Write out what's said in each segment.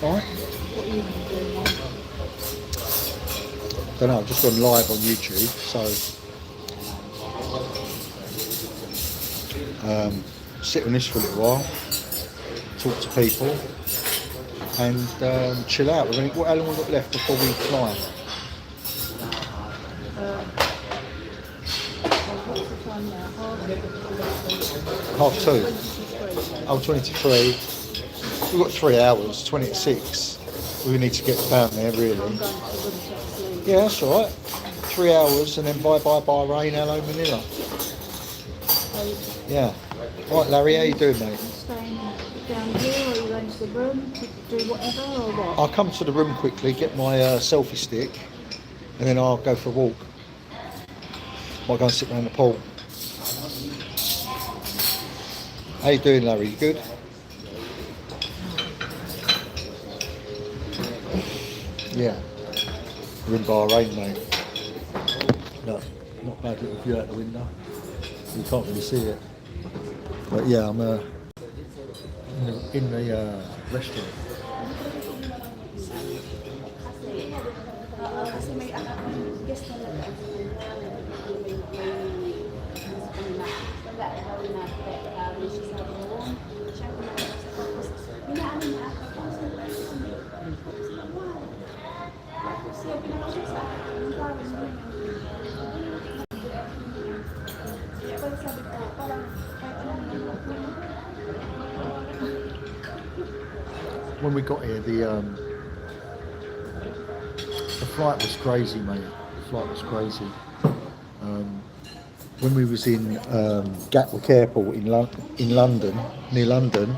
Alright? What are you doing now? Don't know, I've just gone live on YouTube, so sit on this for a little while, talk to people, and chill out. How long have we got left before we fly? What's the time now? Half two. 23. Oh, 23. We've got 3 hours, 20 to 6. We need to get down there, really. I'm going to the room to sleep. Yeah, that's all right. 3 hours and then bye-bye Bahrain, hello Manila. Yeah. All right, Larry, how you doing, mate? Are you staying down here, or are you going to the room to do whatever, or what? I'll come to the room quickly, get my selfie stick, and then I'll go for a walk. Might go and sit around the pool. How you doing, Larry? You good? Yeah. We're in Bahrain, mate. No, not bad little view out the window. You can't really see it. But yeah, I'm in the restaurant. Kasi may guest na wala daw na siya sa room. Siya tapos binaano niya ako tapos siya pinakasya sa akin yung parang kaya pag sabi ko parang kahit anong When we got here, the flight was crazy, mate. The flight was crazy. When we was in Gatwick Airport in London, near London,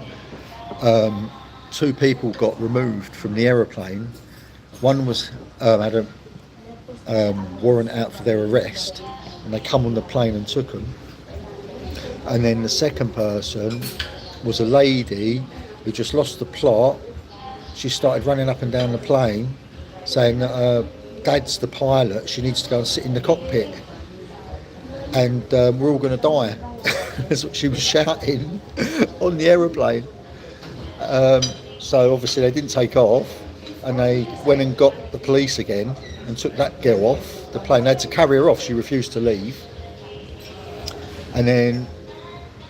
2 people got removed from the aeroplane. One was had a warrant out for their arrest, and they come on the plane and took them. And then the second person was a lady who just lost the plot. She started running up and down the plane, saying that Dad's the pilot, she needs to go and sit in the cockpit, and we're all going to die. That's what she was shouting on the aeroplane. So obviously they didn't take off, and they went and got the police again and took that girl off the plane. They had to carry her off, she refused to leave. And then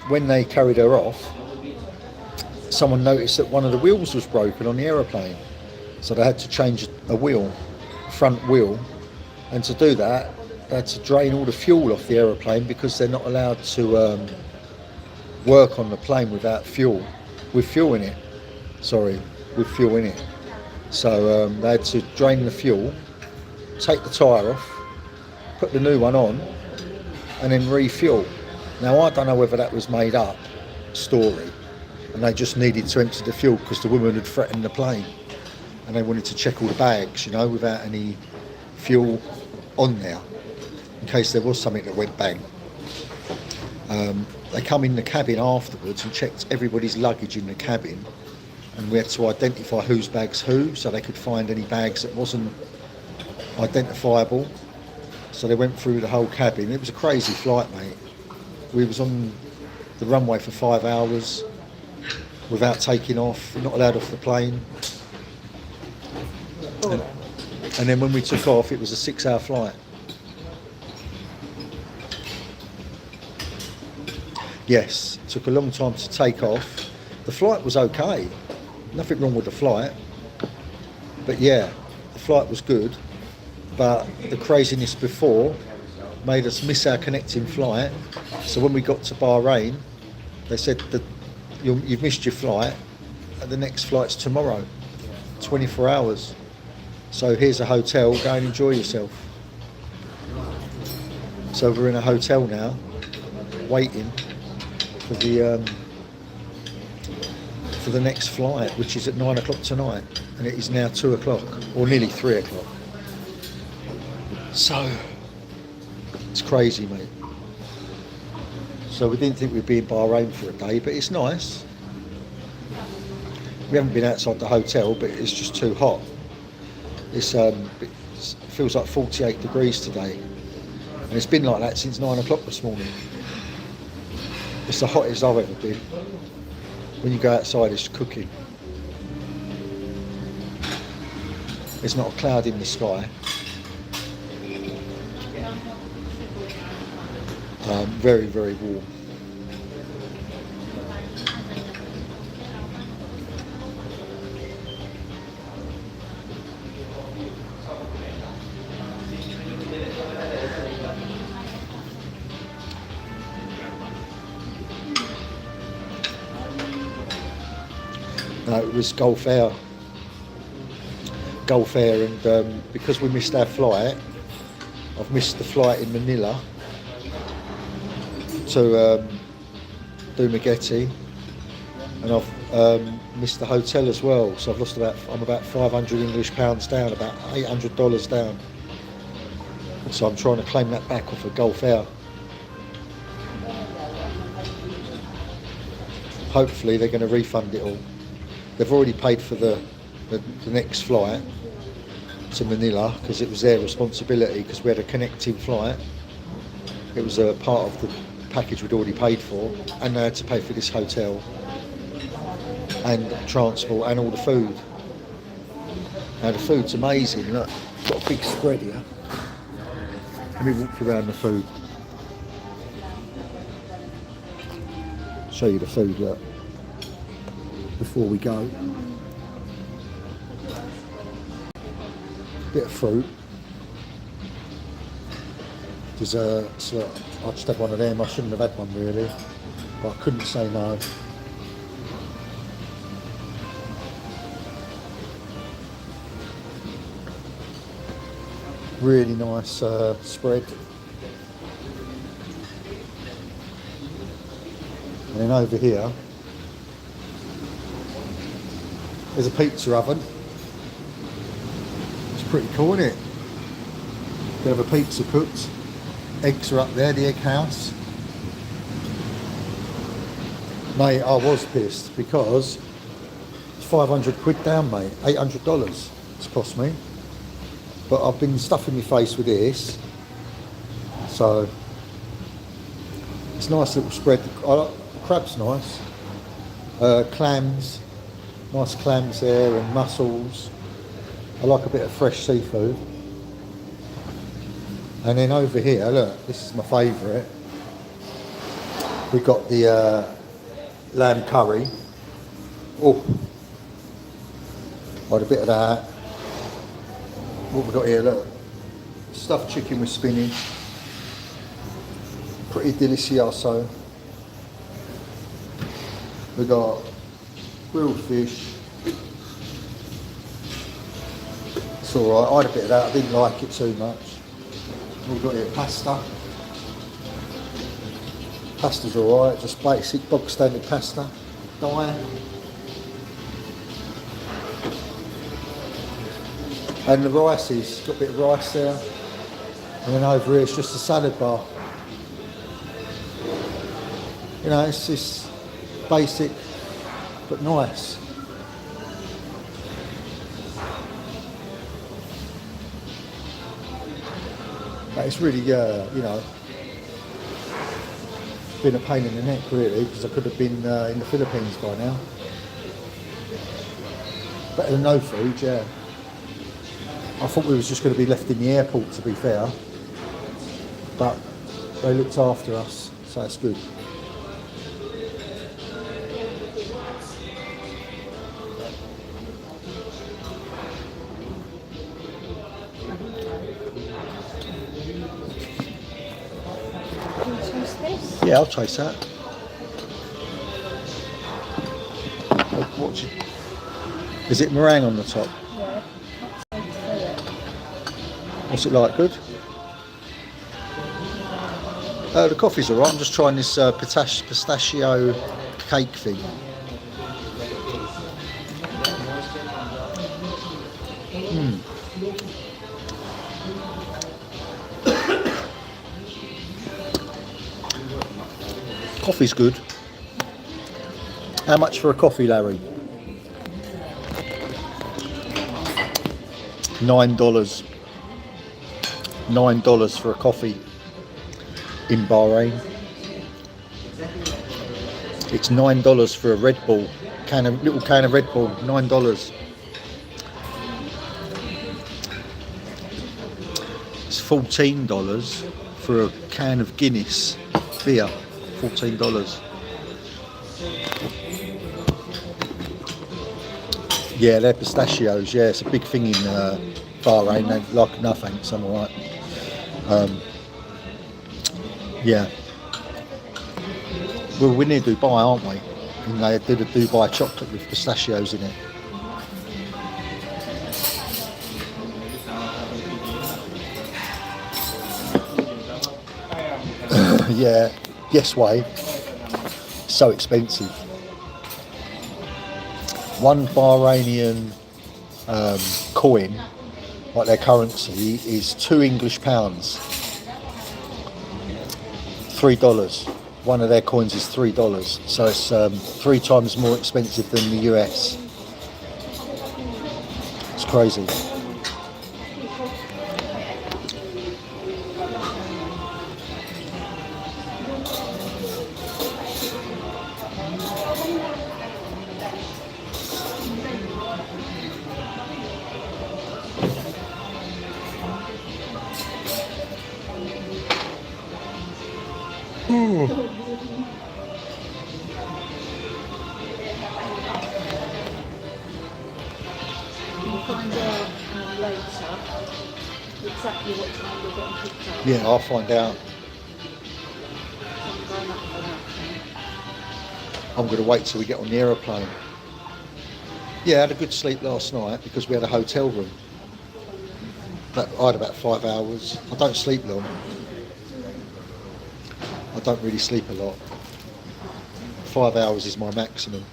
when they carried her off, someone noticed that one of the wheels was broken on the aeroplane, so they had to change a wheel, front wheel, and to do that they had to drain all the fuel off the aeroplane because they're not allowed to work on the plane without fuel, with fuel in it. So they had to drain the fuel, take the tyre off, put the new one on, and then refuel. Now I don't know whether that was made up story, and they just needed to empty the fuel because the woman had threatened the plane, and they wanted to check all the bags, without any fuel on there, in case there was something that went bang. They come in the cabin afterwards and checked everybody's luggage in the cabin, and we had to identify whose bag's who, so they could find any bags that wasn't identifiable. So they went through the whole cabin. It was a crazy flight, mate. We was on the runway for 5 hours without taking off. We're not allowed off the plane. And then when we took off, it was a 6-hour flight. Yes, it took a long time to take off. The flight was okay. Nothing wrong with the flight. But yeah, the flight was good. But the craziness before made us miss our connecting flight. So when we got to Bahrain, they said that you've missed your flight, and the next flight's tomorrow, 24 hours. So here's a hotel, go and enjoy yourself. So we're in a hotel now, waiting for the next flight, which is at 9 o'clock tonight, and it is now 2 o'clock, or nearly 3 o'clock. So it's crazy, mate. So we didn't think we'd be in Bahrain for a day, but it's nice. We haven't been outside the hotel, but it's just too hot. It feels like 48 degrees today, and it's been like that since 9 o'clock this morning. It's the hottest I've ever been. When you go outside, it's cooking. There's not a cloud in the sky. Very, very warm. No, it was Gulf Air, and because we missed our flight, I've missed the flight in Manila to Dumaguete, and I've missed the hotel as well. So I've lost I'm about 500 English pounds down, about $800 down. So I'm trying to claim that back off of Gulf Air. Hopefully they're going to refund it all. They've already paid for the next flight to Manila because it was their responsibility, because we had a connecting flight. It was a part of the package we'd already paid for, and they had to pay for this hotel and transport and all the food. Now the food's amazing. Look, got a big spread here. Let me walk you around the food. Show you the food, look, before we go. Bit of fruit. Desserts, look, I just had one of them. I shouldn't have had one really, but I couldn't say no. Really nice spread. And then over here, there's a pizza oven. It's pretty cool, isn't it? They have a pizza cooked. Eggs are up there, the egg house. Mate, I was pissed because it's 500 quid down, mate. $800 it's cost me. But I've been stuffing my face with this. So it's a nice little spread. Crab's nice. Clams. Nice clams there, and mussels. I like a bit of fresh seafood. And then over here, look, this is my favourite. We've got the lamb curry. Oh, I had a bit of that. What we got here, look. Stuffed chicken with spinach. Pretty delicioso. We got grilled fish. It's alright, I had a bit of that, I didn't like it too much. We've got here pasta. Pasta's alright, just basic bog standard pasta. Diet. And the rice is, got a bit of rice there. And then over here it's just a salad bar. You know, it's just basic but nice. But it's really, you know, been a pain in the neck really, because I could have been in the Philippines by now. Better than no food, yeah. I thought we was just going to be left in the airport, to be fair, but they looked after us, so that's good. Yeah, I'll taste that. Is it meringue on the top? Yeah. What's it like? Good? The coffee's alright. I'm just trying this pistachio cake thing. Coffee's good. How much for a coffee, Larry? $9. $9 for a coffee in Bahrain. It's $9 for a Red Bull, little can of Red Bull, $9. $14 for a can of Guinness beer. $14. Yeah, they're pistachios. Yeah, it's a big thing in Bahrain. They like, no thanks, I'm alright. Yeah. Well, we're near Dubai, aren't we? And they did a Dubai chocolate with pistachios in it. Yeah, yes way. So expensive. One Bahrainian coin, like their currency, is £2 English. $3. One of their coins is $3, so it's 3 times more expensive than the US. It's crazy. We'll find out later exactly what time we're getting picked up. Yeah, I'll find out. I'm going up for that. I'm going to wait till we get on the aeroplane. Yeah, I had a good sleep last night because we had a hotel room. But I had about 5 hours. I don't sleep long. I don't really sleep a lot. 5 hours is my maximum.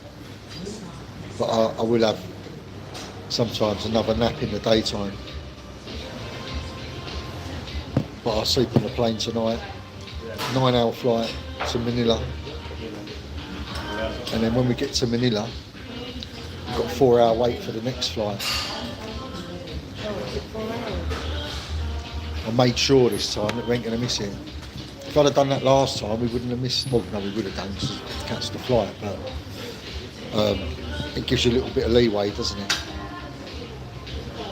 But I will have sometimes another nap in the daytime. But I'll sleep on the plane tonight. 9-hour flight to Manila. And then when we get to Manila, we've got a 4-hour wait for the next flight. Oh, is it 4 hours? I made sure this time that we ain't going to miss it. If I'd have done that last time, we wouldn't have missed. Well, no, we would have done because we cancelled the flight. But it gives you a little bit of leeway, doesn't it?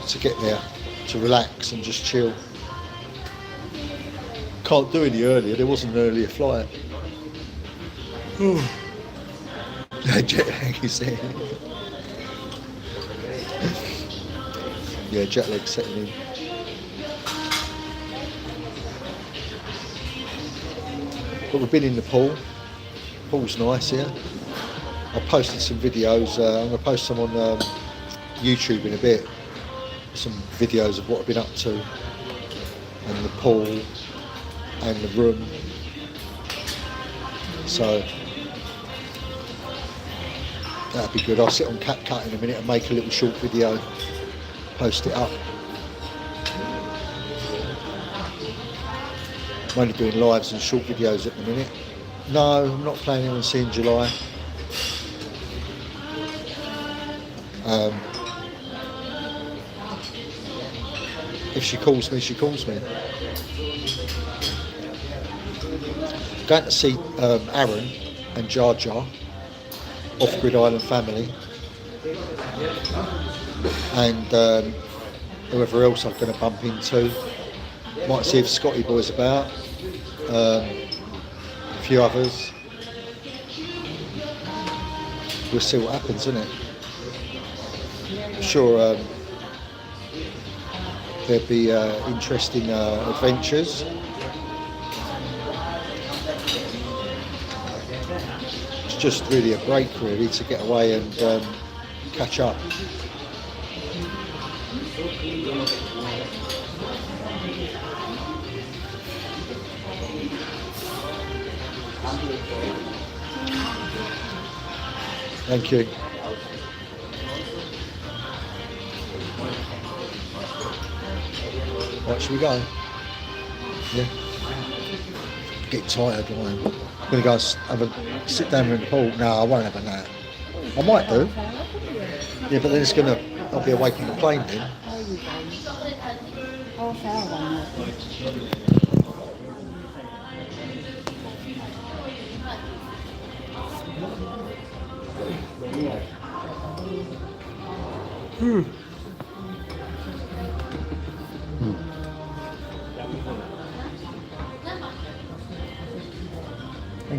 To get there, to relax and just chill. Can't do any earlier. There wasn't an earlier flight. Jet lag is there. Yeah, jet lag setting in. But we've been in the pool. Pool's nice here. I posted some videos. I'm going to post some on YouTube in a bit. Some videos of what I've been up to, and the pool, and the room. So that'd be good. I'll sit on CapCut in a minute and make a little short video, post it up. I'm only doing lives and short videos at the minute. No, I'm not planning on seeing July. If she calls me, she calls me. Going to see Aaron and Jar Jar, Off-Grid Island Family, and whoever else I'm going to bump into. Might see if Scotty Boy's about, a few others. We'll see what happens, isn't it? I'm sure there'll be interesting adventures. It's just really a break, really, to get away and catch up. Thank you. Right, shall we go? Yeah. Get tired, I am. I'm going to go have a sit down in the pool. No, I won't have a nap. I might do. Yeah, but then it's going to, I'll be awake on the plane then. Half hour on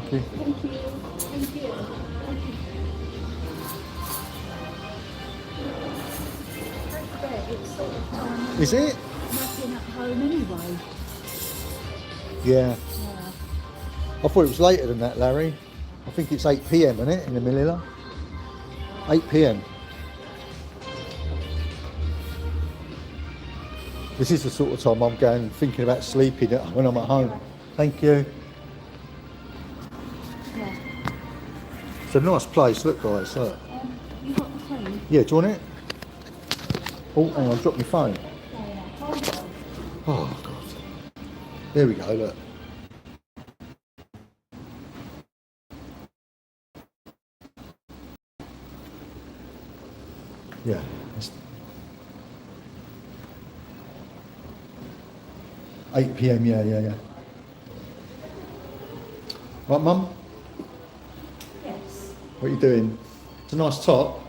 Thank you. Thank you. Thank you. I bet it's sort of time Is it? nothing at home anyway. Yeah. Yeah. I thought it was later than that, Larry. I think it's 8 p.m, isn't it, in the Manila? 8 p.m. This is the sort of time I'm going thinking about sleeping when I'm at home. Thank you. Yeah. It's a nice place. Look, guys. Look. You got the phone? Yeah, do you want it? Oh, hang on. Drop my phone. Yeah. Hold on. Oh, God. There we go. Look. Yeah. It's 8 p.m. Yeah. Right, Mum? Yes. What are you doing? It's a nice top.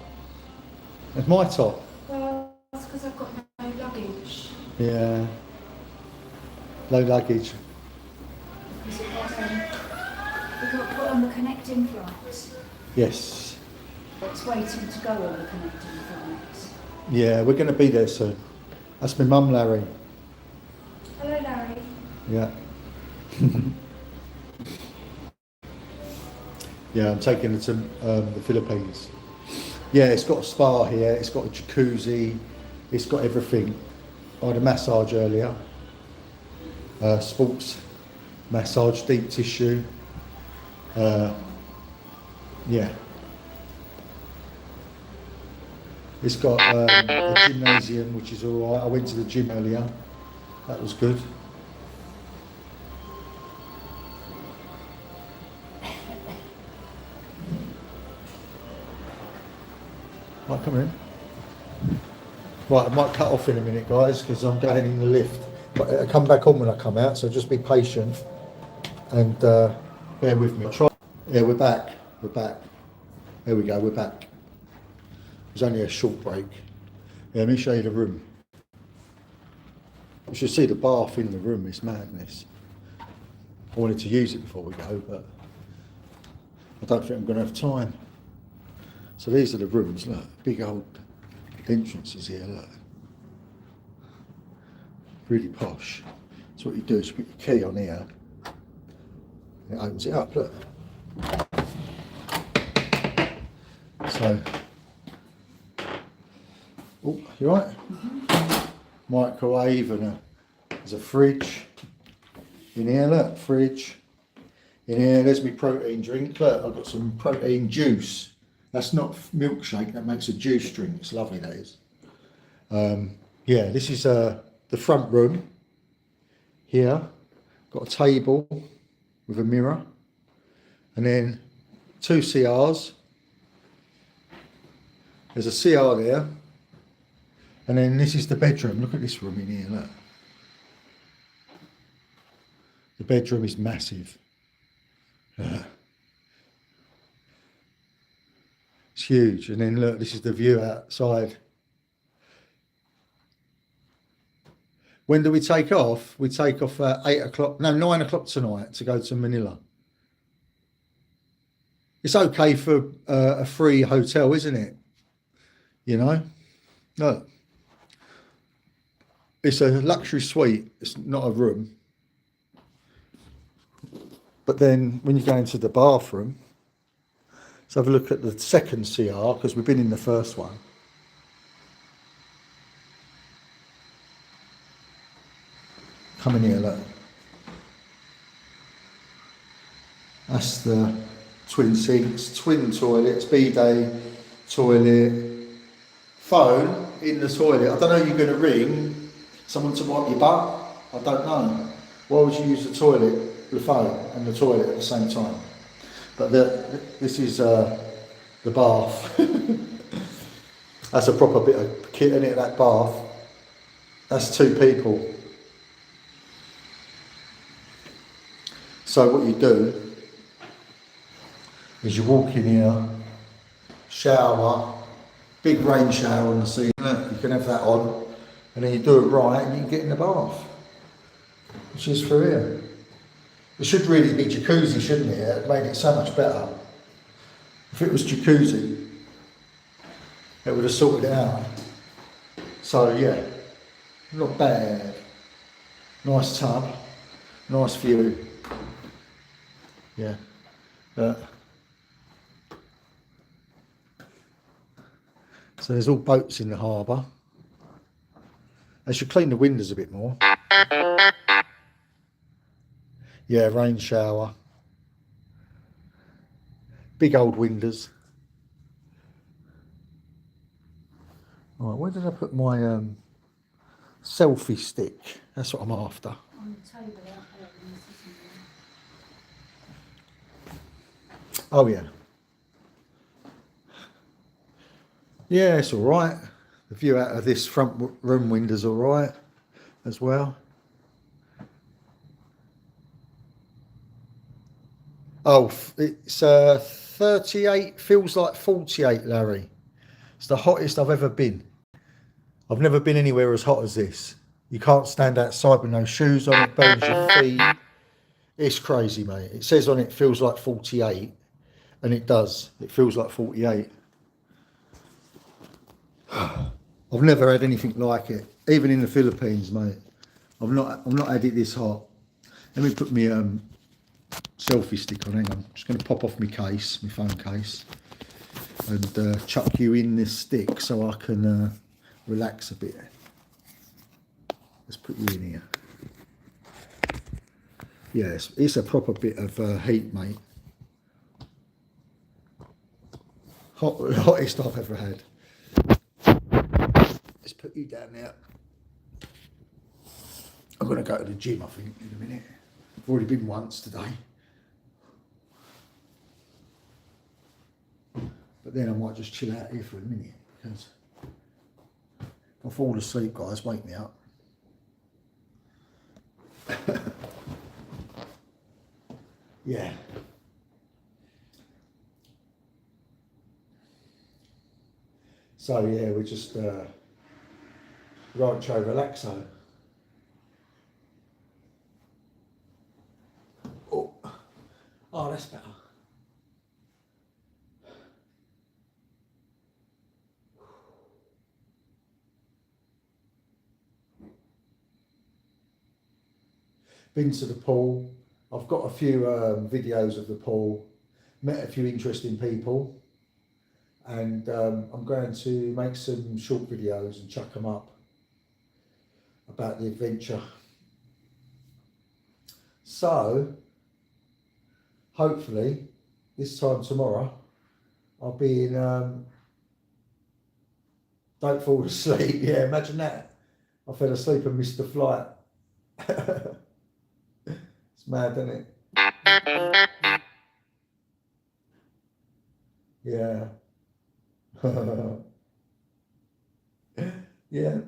It's my top. Well, that's because I've got no luggage. Yeah. Low luggage. Because it was, we got put on the connecting flight. Yes. It's waiting to go on the connecting flight. Yeah, we're going to be there soon. That's my mum, Larry. Hello, Larry. Yeah. Yeah, I'm taking it to the Philippines. Yeah, it's got a spa here, it's got a jacuzzi, it's got everything. I had a massage earlier, sports massage, deep tissue. Yeah. It's got a gymnasium, which is all right. I went to the gym earlier. That was good. Right, come in. Right, I might cut off in a minute, guys, because I'm going in the lift. But it'll come back on when I come out, so just be patient and bear with me. Yeah, we're back. We're back. There we go, we're back. It was only a short break. Yeah, let me show you the room. You should see the bath in the room, it's madness. I wanted to use it before we go, but I don't think I'm going to have time. So these are the rooms, look, big old entrances here, look. Really posh. So what you do is you put your key on here, and it opens it up, look. So, oh, you right? Mm-hmm. Microwave and there's a fridge. In here, look, fridge. In here, there's my protein drink. Look, I've got some protein juice. That's not milkshake, that makes a juice drink. It's lovely, that is. Yeah, this is the front room. Here, got a table with a mirror. And then 2 CRs. There's a CR there. And then this is the bedroom. Look at this room in here, look. The bedroom is massive. It's huge. And then look, this is the view outside. When do we take off? We take off at 8 o'clock, no, 9 o'clock tonight to go to Manila. It's okay for a free hotel, isn't it? You know? Look. It's a luxury suite. It's not a room. But then when you go into the bathroom, let's have a look at the second CR, because we've been in the first one. Come in here, look. That's the twin sinks, twin toilets, bidet, toilet, phone in the toilet. I don't know if you're going to ring someone to wipe your butt. I don't know. Why would you use the toilet, the phone and the toilet at the same time? But this is the bath. That's a proper bit of kit in it, that bath. That's 2 people. So what you do is you walk in here, shower, big rain shower on the ceiling, you can have that on, and then you do it right and you can get in the bath, which is through here. It should really be jacuzzi, shouldn't it? It made it so much better. If it was jacuzzi, it would have sorted it out. So yeah, not bad. Nice tub, nice view. Yeah. So there's all boats in the harbour. They should clean the windows a bit more. Yeah, rain shower. Big old windows. Right, where did I put my selfie stick? That's what I'm after. On the table out there in the sitting room. Oh yeah. Yeah, it's all right. The view out of this front room window's all right as well. Oh, it's 38, feels like 48, Larry. It's the hottest I've ever been. I've never been anywhere as hot as this. You can't stand outside with no shoes on, it burns your feet. It's crazy, mate. It says on it feels like 48, and it does. It feels like 48. I've never had anything like it, even in the Philippines, mate. I've not had it this hot. Let me put my selfie stick on. Hang on, I'm just going to pop off my case, my phone case, and chuck you in this stick so I can relax a bit. Let's put you in here. Yes, it's a proper bit of heat, mate. Hottest I've ever had. Let's put you down there. I'm going to go to the gym, I think, in a minute. I've already been once today. But then I might just chill out here for a minute, because if I fall asleep, guys, wake me up. Yeah. So yeah, we're just Rancho Relaxo. Oh, that's better. Been to the pool. I've got a few videos of the pool. Met a few interesting people. And I'm going to make some short videos and chuck them up about the adventure. So, hopefully, this time tomorrow, I'll be in, don't fall asleep. Yeah, imagine that. I fell asleep and missed the flight. It's mad, isn't it? Yeah. Yeah,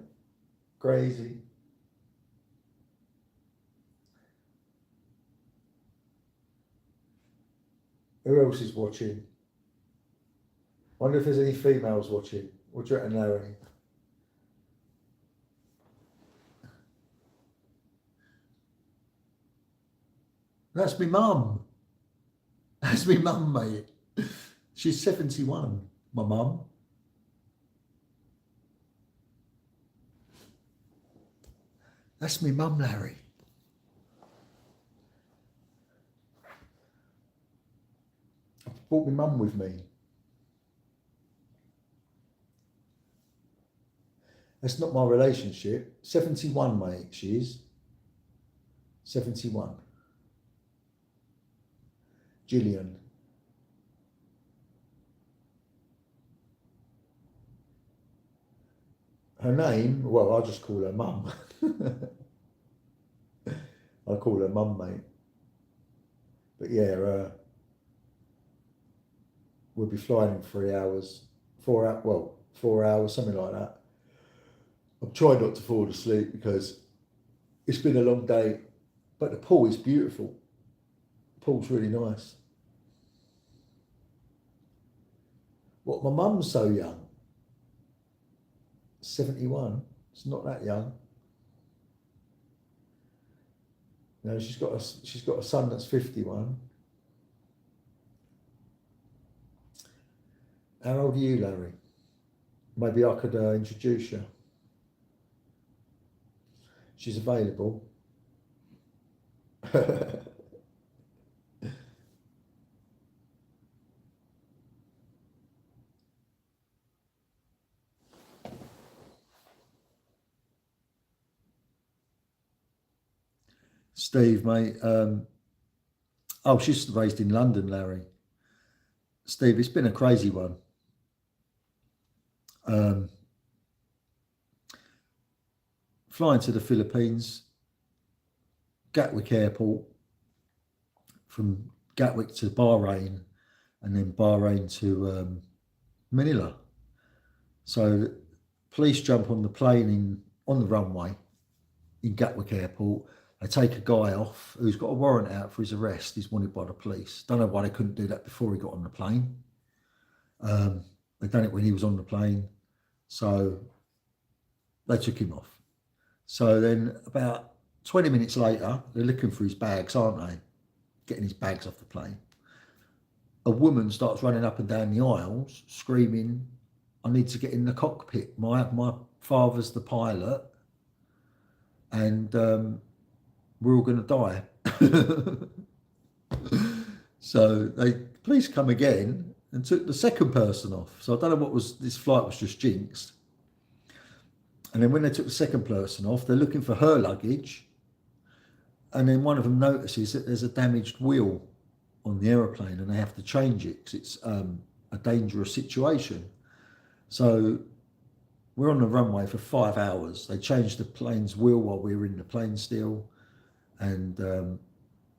crazy. Who else is watching? Wonder if there's any females watching. What do you reckon, Larry? That's me mum. That's me mum, mate. She's 71, my mum. That's me mum, Larry. I brought my mum with me. That's not my relationship. 71, mate, she is. 71. Gillian. Her name, well, I'll just call her mum. I call her mum, mate. But yeah, we'll be flying in 3 hours, 4 hours, well, 4 hours, something like that. I'm trying not to fall asleep because it's been a long day, but the pool is beautiful. The pool's really nice. What, my mum's so young? 71, it's not that young. No, she's got a son that's 51. How old are you, Larry? Maybe I could introduce you. She's available. Steve, mate. Oh, she's raised in London, Larry. Steve, it's been a crazy one. Flying to the Philippines, Gatwick Airport, from Gatwick to Bahrain, and then Bahrain to Manila. So police jump on the plane on the runway in Gatwick Airport. They take a guy off who's got a warrant out for his arrest. He's wanted by the police. Don't know why they couldn't do that before he got on the plane. They done it when he was on the plane. So they took him off. So then about 20 minutes later, they're looking for his bags, aren't they? Getting his bags off the plane. A woman starts running up and down the aisles, screaming, I need to get in the cockpit. My father's the pilot, and we're all going to die. So police come again and took the second person off. So I don't know this flight was just jinxed. And then when they took the second person off, they're looking for her luggage. And then one of them notices that there's a damaged wheel on the aeroplane and they have to change it because it's a dangerous situation. So we're on the runway for 5 hours. They changed the plane's wheel while we were in the plane still. And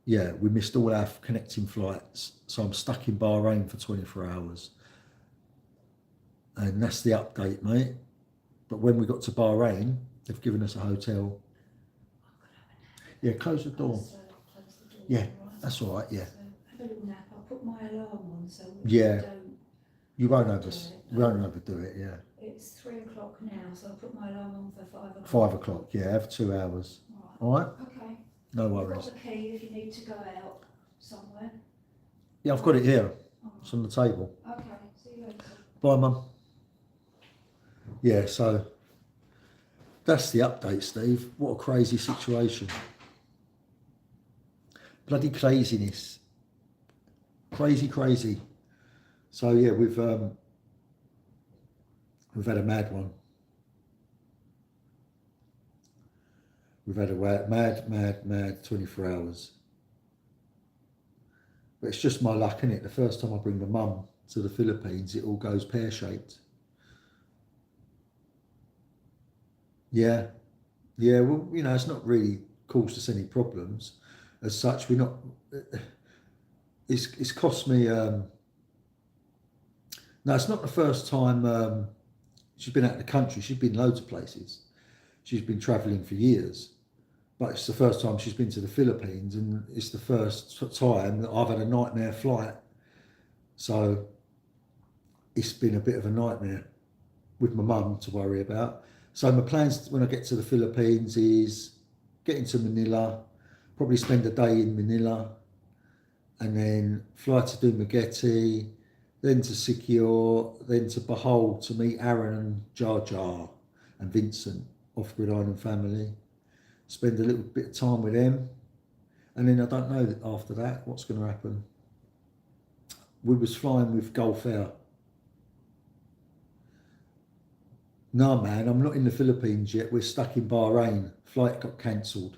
yeah, we missed all our connecting flights. So I'm stuck in Bahrain for 24 hours. And that's the update, mate. But when we got to Bahrain, they've given us a hotel. Yeah, close the door. Yeah, that's all right, yeah. Have a little nap. I'll put my alarm on so Yeah. we won't overdo it, yeah. It's 3 o'clock now, so I'll put my alarm on for 5 o'clock. 5 o'clock, yeah, have 2 hours. All right? Okay. No I've worries. got the key if you need to go out somewhere. Yeah, I've got it here. It's on the table. Okay, see you later. Bye, Mum. Yeah, so that's the update, Steve. What a crazy situation. Bloody craziness. Crazy. So yeah, we've had a mad one. We've had a mad 24 hours. But it's just my luck, innit? The first time I bring my mum to the Philippines, it all goes pear-shaped. Yeah, well, you know, it's not really caused us any problems as such. It's cost me, no, it's not the first time she's been out of the country. She's been loads of places. She's been travelling for years. But it's the first time she's been to the Philippines, and it's the first time that I've had a nightmare flight. So it's been a bit of a nightmare with my mum to worry about. So my plans when I get to the Philippines is get into Manila, probably spend a day in Manila, and then fly to Dumaguete, then to Sikihor, then to Bohol to meet Aaron and Jar Jar and Vincent, Off-Grid Island family. Spend a little bit of time with them, and then I don't know after that what's going to happen. We was flying with Gulf Air. No, man, I'm not in the Philippines yet. We're stuck in Bahrain. Flight got cancelled.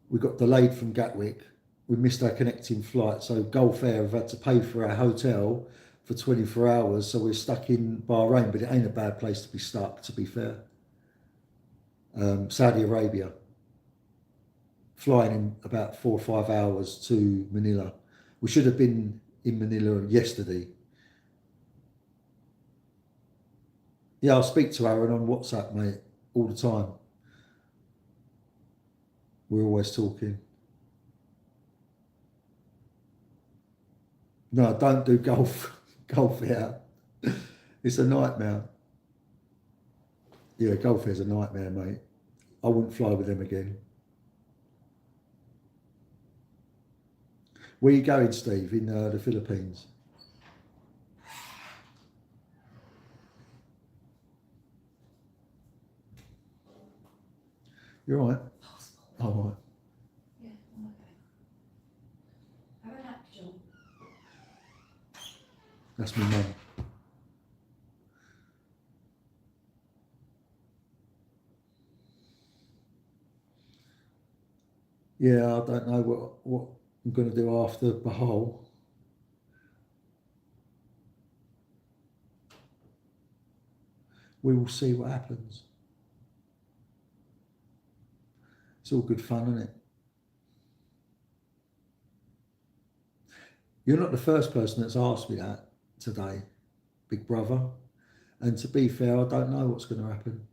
We got delayed from Gatwick. We missed our connecting flight, so Gulf Air have had to pay for our hotel for 24 hours. So we're stuck in Bahrain, but it ain't a bad place to be stuck, to be fair. Saudi Arabia. Flying in about 4 or 5 hours to Manila. We should have been in Manila yesterday. Yeah, I'll speak to Aaron on WhatsApp, mate, all the time. We're always talking. No, don't do golf here. It's a nightmare. Yeah, Gulf Air's a nightmare, mate. I wouldn't fly with them again. Where you going, Steve, in the Philippines? You're all right. Oh, all right. Yeah, I'm okay. Have a nap, John. That's my mum. Yeah, I don't know what I'm going to do after Bahal. We will see what happens. It's all good fun, isn't it? You're not the first person that's asked me that today, big brother. And to be fair, I don't know what's going to happen.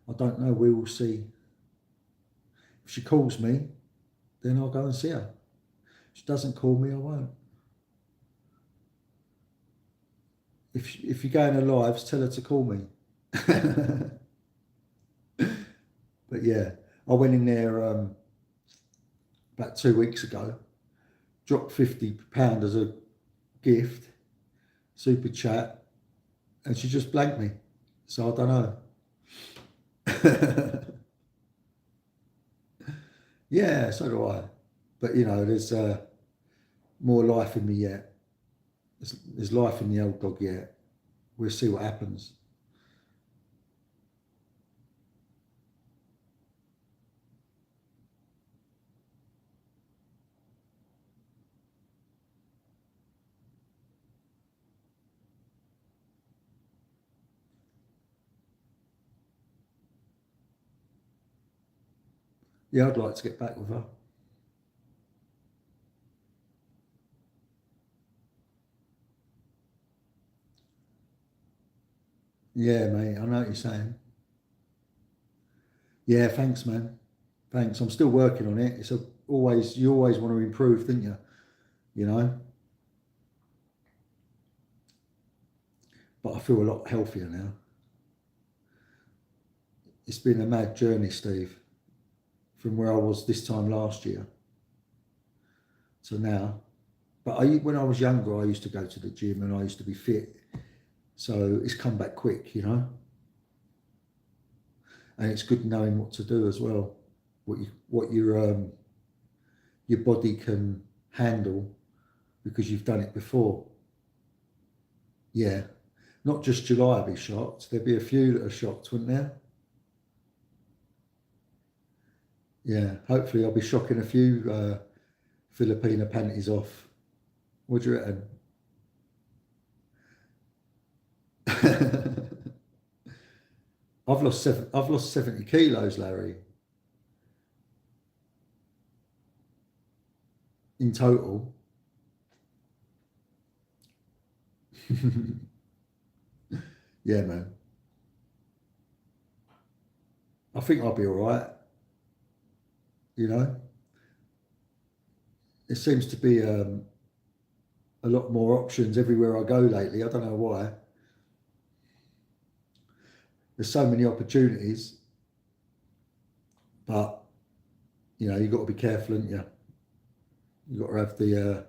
I don't know. We will see. If she calls me, then I'll go and see her. If she doesn't call me, I won't. If you go in her lives, tell her to call me. But yeah, I went in there about 2 weeks ago, dropped £50 as a gift, super chat, and she just blanked me. So I don't know. Yeah, so do I. But you know, there's more life in me yet. There's life in the old dog yet. We'll see what happens. Yeah, I'd like to get back with her. Yeah, mate, I know what you're saying. Yeah, thanks, man. Thanks. I'm still working on it. You always want to improve, don't you? You know? But I feel a lot healthier now. It's been a mad journey, Steve, from where I was this time last year to now. But when I was younger, I used to go to the gym and I used to be fit. So it's come back quick, you know? And it's good knowing what to do as well, what your body can handle because you've done it before. Yeah, not just July I'll be shocked. There'd be a few that are shocked, wouldn't there? Yeah, hopefully I'll be shocking a few Filipina panties off. What do you reckon? I've lost 70 kilos, Larry, in total. Yeah, man. I think I'll be all right. You know, there seems to be a lot more options everywhere I go lately. I don't know why. There's so many opportunities, but you know, you've got to be careful, haven't you? You've got to have the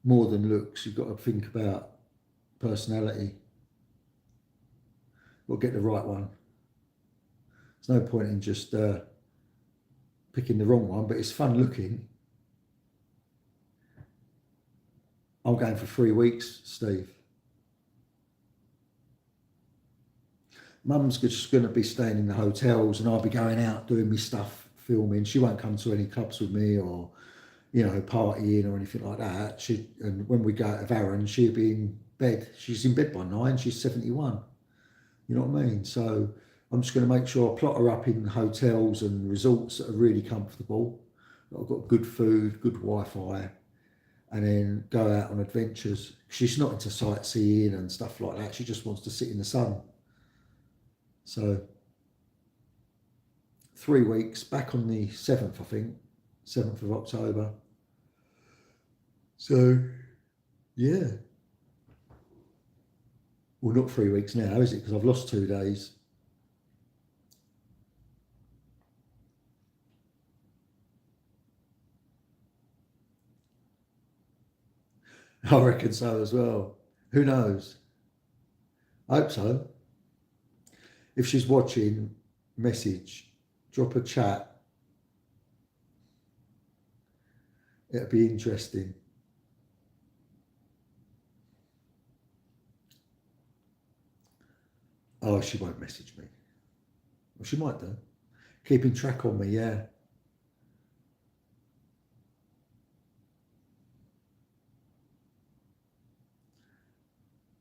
more than looks. You've got to think about personality. You've got to get the right one. There's no point in just picking the wrong one, but it's fun looking. I'm going for 3 weeks, Steve. Mum's just going to be staying in the hotels and I'll be going out doing my stuff, filming. She won't come to any clubs with me or, you know, partying or anything like that. And when we go out of Arran, she'll be in bed. She's in bed by 9, she's 71. You know what I mean? So I'm just going to make sure I plot her up in hotels and resorts that are really comfortable. I've got good food, good Wi-Fi, and then go out on adventures. She's not into sightseeing and stuff like that. She just wants to sit in the sun. So 3 weeks, back on the 7th, I think, 7th of October. So, yeah. Well, not 3 weeks now, is it? Because I've lost 2 days. I reckon so as well. Who knows? I hope so. If she's watching, message, drop a chat. It'll be interesting. Oh, she won't message me. Well, she might do. Keeping track on me, yeah.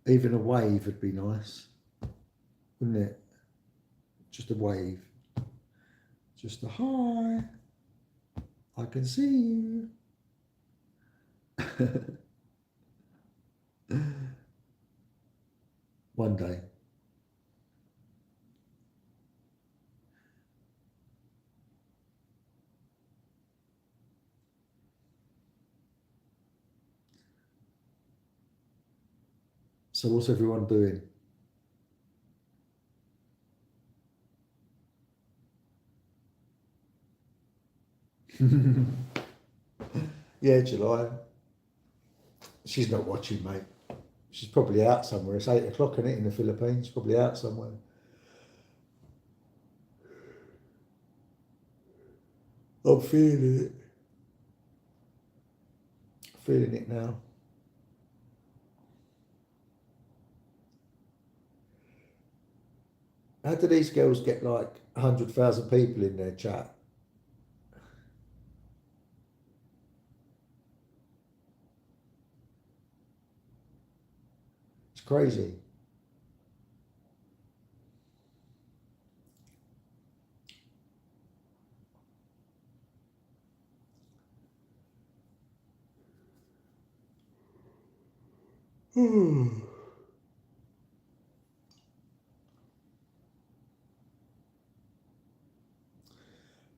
Even a wave would be nice, wouldn't it? Just a wave. Just a hi. I can see you. One day. So what's everyone doing? Yeah, July. She's not watching, mate. She's probably out somewhere. It's 8 o'clock, isn't it, in the Philippines? Probably out somewhere. I'm feeling it. Feeling it now. How do these girls get like 100,000 people in their chat? It's crazy.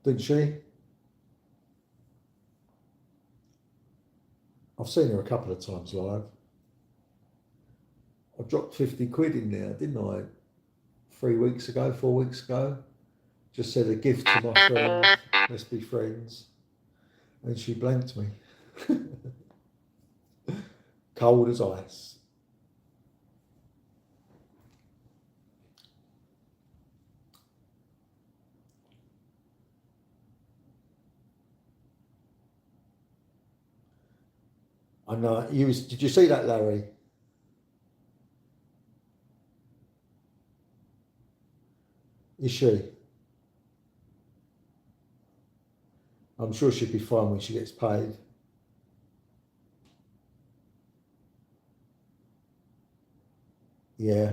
Didn't she? I've seen her a couple of times live. I dropped 50 quid in there, didn't I? 3 weeks ago, 4 weeks ago. Just said a gift to my friends. Let's be friends. And she blanked me. Cold as ice. I know. Did you see that, Larry? Is she? I'm sure she'll be fine when she gets paid. Yeah.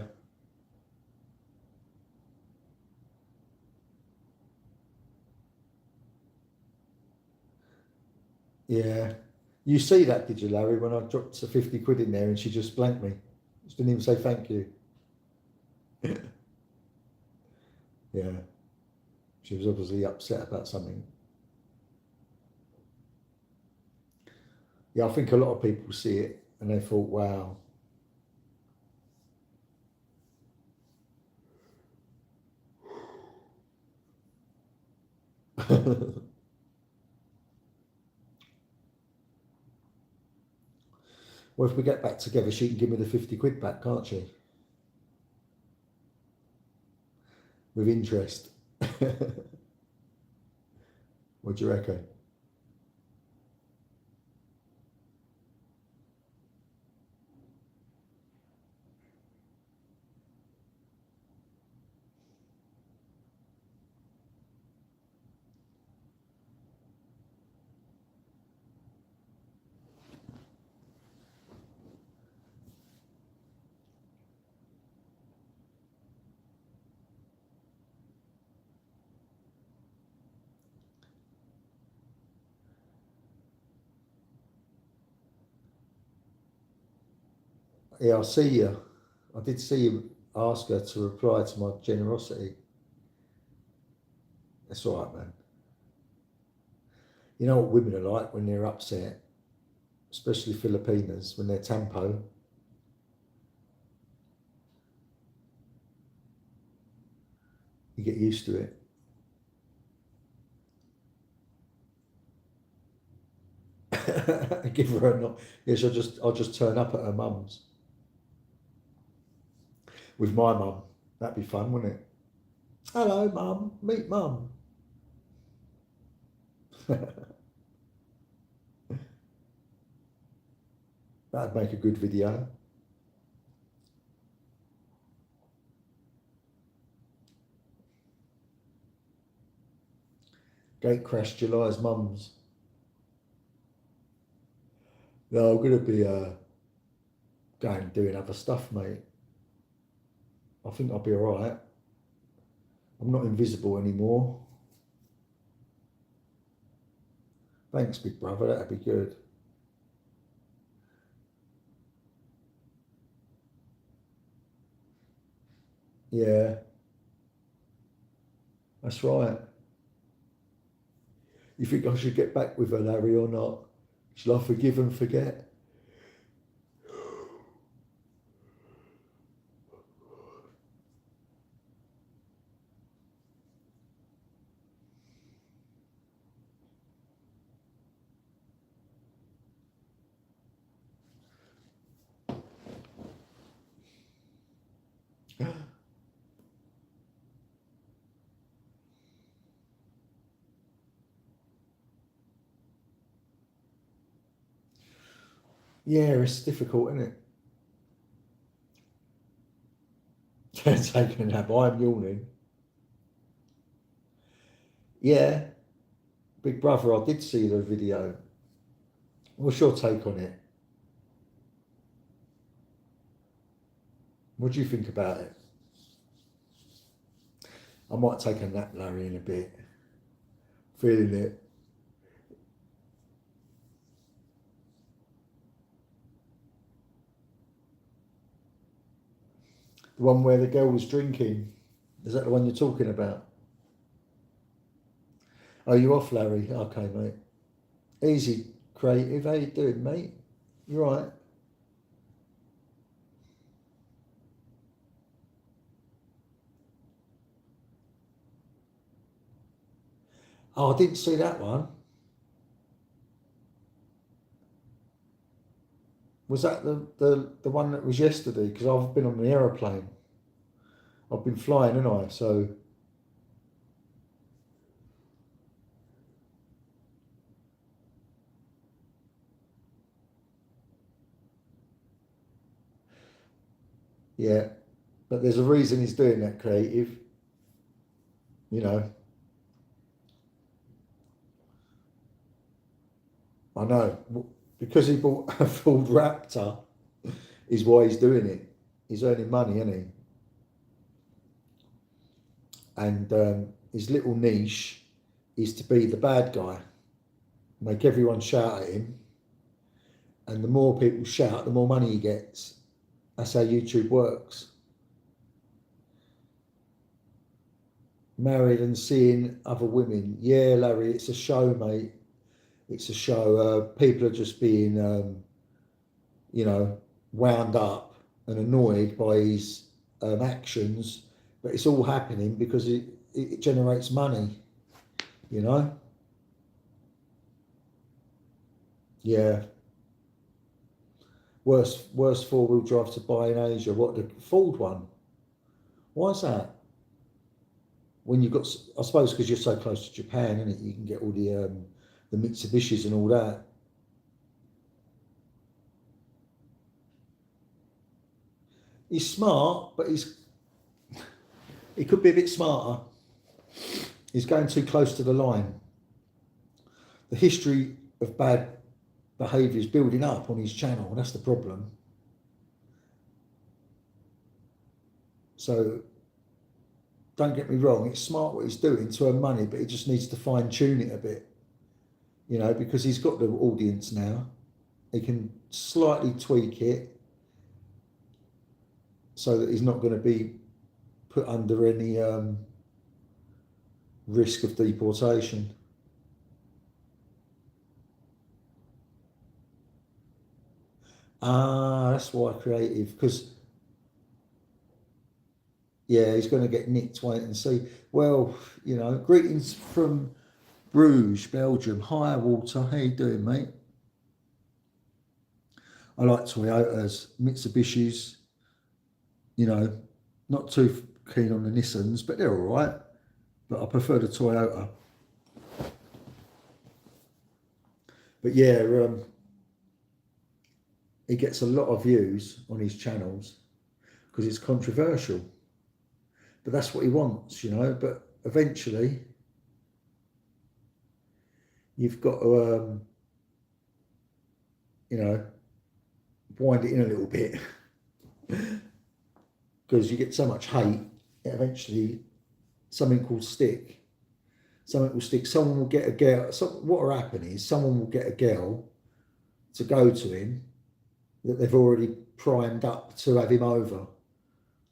Yeah. You see that, did you, Larry, when I dropped the 50 quid in there and she just blanked me? She didn't even say thank you. Yeah. She was obviously upset about something. Yeah, I think a lot of people see it and they thought, wow. Well, if we get back together, she can give me the 50 quid back, can't she? With interest. What do you reckon? Yeah, I see you. I did see you ask her to reply to my generosity. That's all right, man. You know what women are like when they're upset, especially Filipinas, when they're tampo. You get used to it. give her a knock. Yes, I'll just turn up at her mum's with my mum. That'd be fun, wouldn't it? Hello, mum. Meet mum. That'd make a good video. Gate crash July's mum's. No, I'm gonna be going and doing other stuff, mate. I think I'll be alright. I'm not invisible anymore. Thanks, big brother, that'd be good. Yeah, that's right. You think I should get back with her, Larry, or not? Shall I forgive and forget? Yeah, it's difficult, isn't it? Taking a nap. I'm yawning. Yeah, big brother, I did see the video. What's your take on it? What do you think about it? I might take a nap, Larry, in a bit. Feeling it. The one where the girl was drinking. Is that the one you're talking about? Oh, you off, Larry? Okay, mate. Easy, creative. How you doing, mate? You right? Oh, I didn't see that one. Was that the one that was yesterday? Because I've been on the aeroplane. I've been flying, haven't I? So yeah, but there's a reason he's doing that, creative. You know, I know because he bought a Ford Raptor is why he's doing it. He's earning money, isn't he? And his little niche is to be the bad guy, make everyone shout at him, and the more people shout, the more money he gets. That's how YouTube works. Married and seeing other women. Yeah, Larry, it's a show, mate. It's a show. People are just being, you know, wound up and annoyed by his actions, but it's all happening because it generates money, you know? Yeah. Worst four-wheel drive to buy in Asia. What, the Ford one? Why is that? When you've got, I suppose because you're so close to Japan, isn't it? You can get all the Mitsubishis and all that. He's smart, but he could be a bit smarter. He's going too close to the line. The history of bad behaviour is building up on his channel, and that's the problem. So don't get me wrong, it's smart what he's doing to earn money, but he just needs to fine tune it a bit, you know, because he's got the audience now. He can slightly tweak it so that he's not going to be put under any risk of deportation. Ah, that's why creative, because yeah, he's going to get nicked, wait and see. Well, you know, greetings from Bruges, Belgium. Hi, Walter. How you doing, mate? I like Toyotas, Mitsubishis, you know, not too keen on the Nissans, but they're all right. But I prefer the Toyota. But yeah, he gets a lot of views on his channels because it's controversial. But that's what he wants, you know. But eventually, you've got to, you know, wind it in a little bit because you get so much hate. Eventually, something will stick. Something will stick. Someone will get a girl. What will happen is someone will get a girl to go to him that they've already primed up to have him over.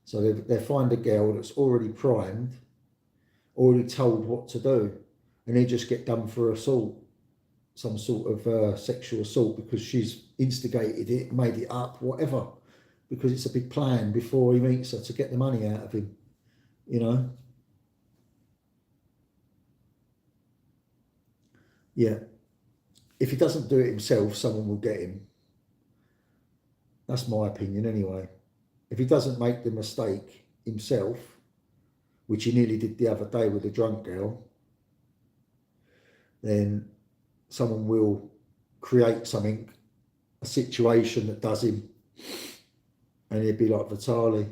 So they find a girl that's already primed, already told what to do, and they just get done for assault, some sort of sexual assault because she's instigated it, made it up, whatever, because it's a big plan before he meets her to get the money out of him, you know. Yeah. If he doesn't do it himself, someone will get him. That's my opinion anyway. If he doesn't make the mistake himself, which he nearly did the other day with a drunk girl, then someone will create something, a situation that does him, and he'd be like Vitali.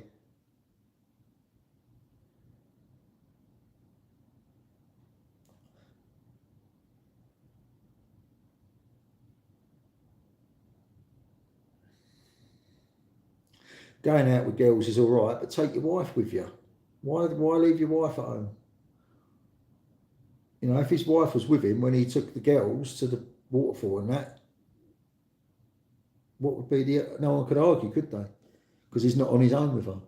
Going out with girls is all right, but take your wife with you. Why leave your wife at home? You know, if his wife was with him when he took the girls to the waterfall and that, what would be the... No one could argue, could they? Because he's not on his own with her.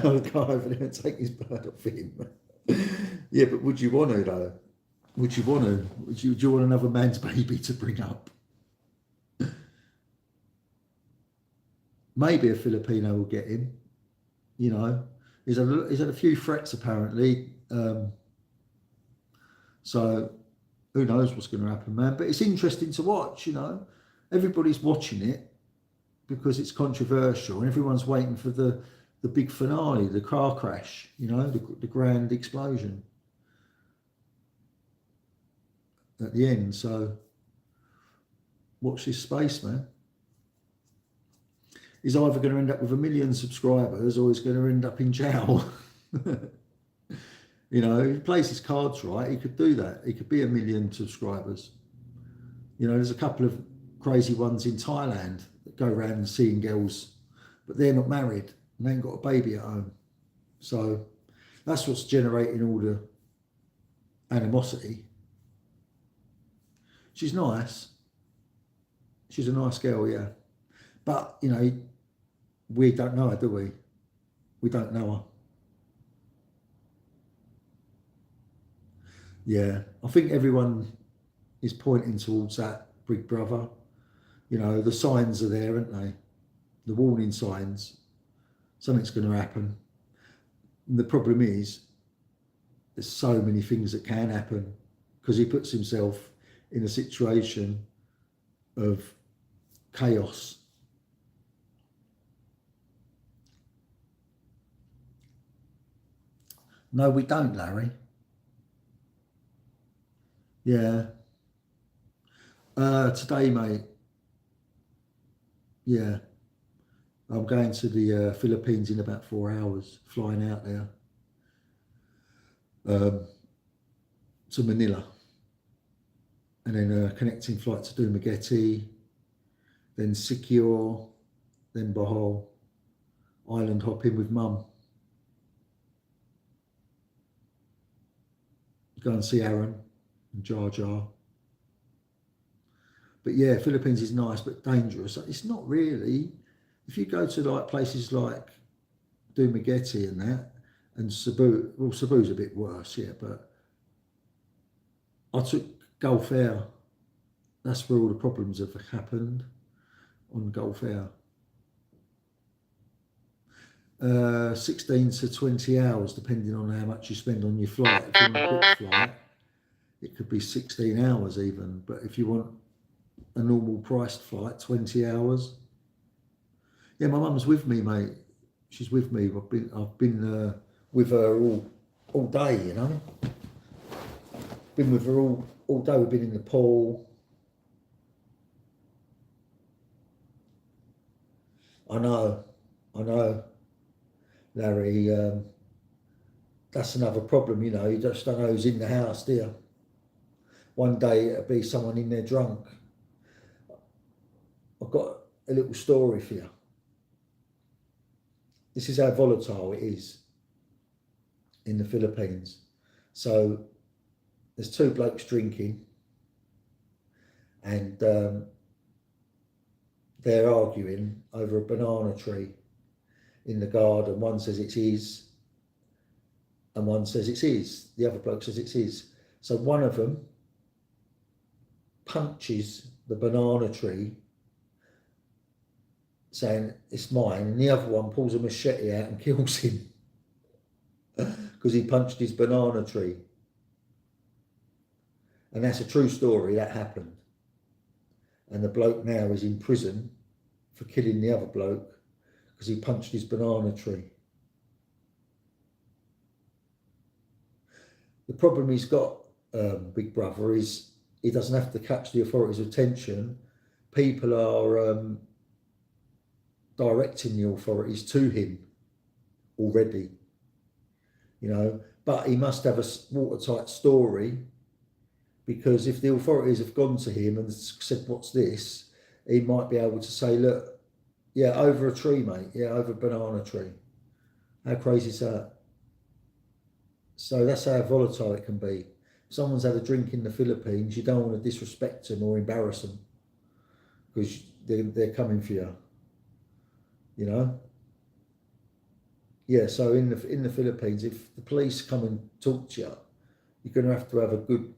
I'll go over there and take his bird off him. Yeah, but would you want to, though? Would you want to? Would you want another man's baby to bring up? Maybe a Filipino will get him, you know. He's had a few threats apparently. So who knows what's going to happen, man. But it's interesting to watch, you know. Everybody's watching it because it's controversial and everyone's waiting for the big finale, the car crash, you know, the grand explosion at the end. So watch this space, man. He's either going to end up with 1 million subscribers or he's going to end up in jail. You know, if he plays his cards right, he could do that. He could be 1 million subscribers. You know, there's a couple of crazy ones in Thailand that go around seeing girls, but they're not married and they ain't got a baby at home. So that's what's generating all the animosity. She's nice. She's a nice girl, yeah. But, you know, we don't know her, do we? We don't know her. Yeah, I think everyone is pointing towards that Big Brother. You know, the signs are there, aren't they? The warning signs. Something's going to happen. And the problem is, there's so many things that can happen because he puts himself in a situation of chaos. No, we don't, Larry. Yeah. Today, mate. Yeah. I'm going to the Philippines in about 4 hours, flying out there to Manila. And then a connecting flight to Dumaguete, then Sikihor, then Bohol, island hopping with Mum. Go and see Aaron and Jar Jar. But yeah, Philippines is nice but dangerous. It's not really. If you go to like places like Dumaguete and that, and Cebu, well, Cebu's a bit worse, yeah, but I took Gulf Air. That's where all the problems have happened, on Gulf Air. 16 to 20 hours, depending on how much you spend on your flight. If you're on a quick flight, it could be 16 hours even. But if you want a normal priced flight, 20 hours. Yeah, my mum's with me, mate. She's with me. I've been with her all day, you know. Been with her all day. We've been in the pool. I know, Larry. That's another problem, you know. You just don't know who's in the house, do you? One day it'll be someone in there drunk. I've got a little story for you. This is how volatile it is in the Philippines. So there's two blokes drinking, and they're arguing over a banana tree in the garden. One says it's his, and one says it's his. The other bloke says it's his. So one of them punches the banana tree, saying it's mine, and the other one pulls a machete out and kills him because he punched his banana tree. And that's a true story, that happened. And the bloke now is in prison for killing the other bloke because he punched his banana tree. The problem he's got, Big Brother, is he doesn't have to catch the authorities' attention. People are directing the authorities to him already, you know. But he must have a watertight story, because if the authorities have gone to him and said, what's this? He might be able to say, look, yeah, over a tree, mate. Yeah, over a banana tree. How crazy is that? So that's how volatile it can be. If someone's had a drink in the Philippines, you don't want to disrespect them or embarrass them, because they're coming for you, you know? Yeah, so in the Philippines, if the police come and talk to you, you're going to have a good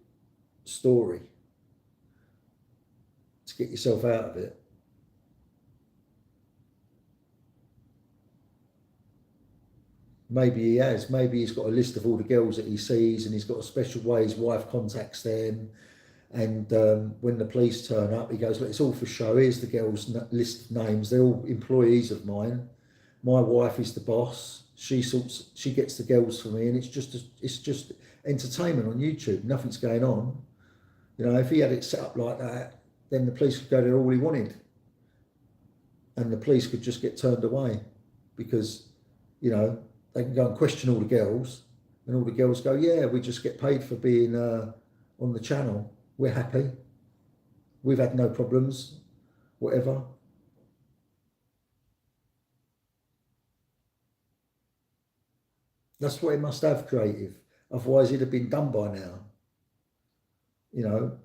story to get yourself out of it. Maybe he has. Maybe he's got a list of all the girls that he sees, and he's got a special way his wife contacts them. And when the police turn up, he goes, look, it's all for show. Here's the girls' list of names. They're all employees of mine. My wife is the boss. She gets the girls for me, and it's just entertainment on YouTube. Nothing's going on. You know, if he had it set up like that, then the police could go there all he wanted, and the police could just get turned away, because, you know, they can go and question all the girls, and all the girls go, yeah, we just get paid for being on the channel. We're happy. We've had no problems, whatever. That's what it must have, creative. Otherwise, it'd have been done by now. You know,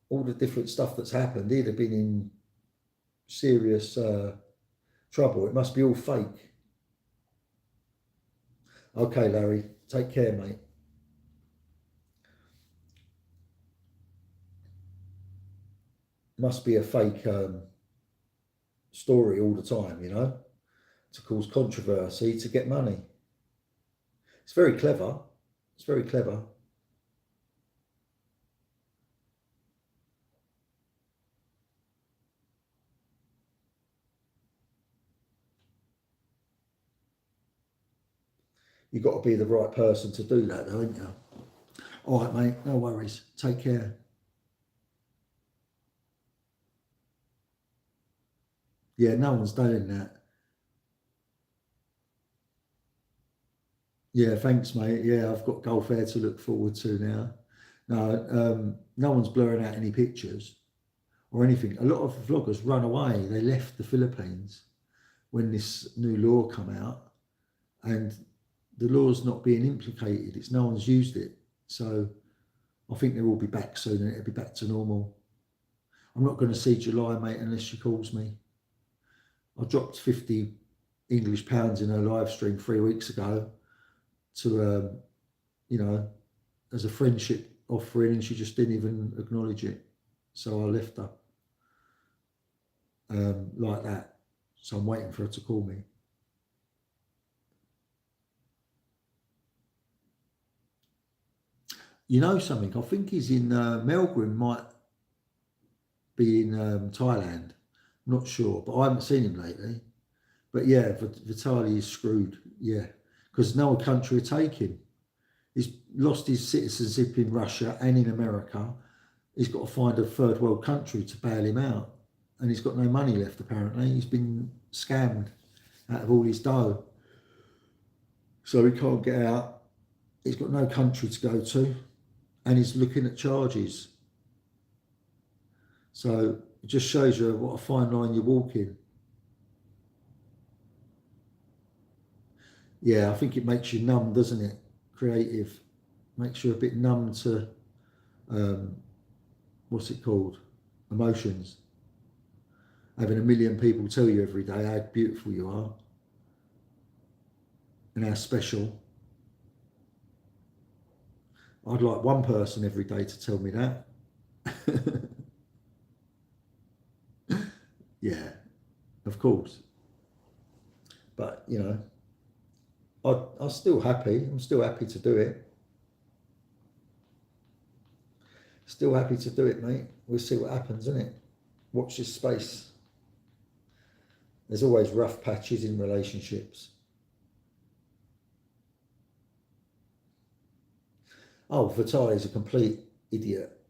all the different stuff that's happened, he'd have been in serious trouble. It must be all fake. Okay, Larry, take care, mate. Must be a fake story all the time, you know, to cause controversy, to get money. It's very clever. It's very clever. You've got to be the right person to do that, though, haven't you? All right, mate, no worries. Take care. Yeah, no one's doing that. Yeah, thanks, mate. Yeah, I've got Gulf Air to look forward to now. No, no one's blurring out any pictures or anything. A lot of vloggers run away. They left the Philippines when this new law come out, and the law's not being implicated. It's no one's used it. So I think they'll all be back soon, and it'll be back to normal. I'm not going to see July, mate, unless she calls me. I dropped 50 English pounds in her live stream 3 weeks ago to, you know, as a friendship offering, and she just didn't even acknowledge it. So I left her like that. So I'm waiting for her to call me. You know something? I think he's in Melbourne, might be in Thailand. Not sure, but I haven't seen him lately. But yeah, Vitaly is screwed. Yeah, because no country will take him. He's lost his citizenship in Russia and in America. He's got to find a third world country to bail him out, and he's got no money left. Apparently, he's been scammed out of all his dough, so he can't get out. He's got no country to go to, and he's looking at charges. So it just shows you what a fine line you're walking. Yeah, I think it makes you numb, doesn't it? Creative. Makes you a bit numb to, what's it called? Emotions. Having a million people tell you every day how beautiful you are and how special. I'd like one person every day to tell me that. Yeah, of course. But, you know, I'm still happy. I'm still happy to do it. Still happy to do it, mate. We'll see what happens, innit? Watch this space. There's always rough patches in relationships. Oh, Vitaly's a complete idiot.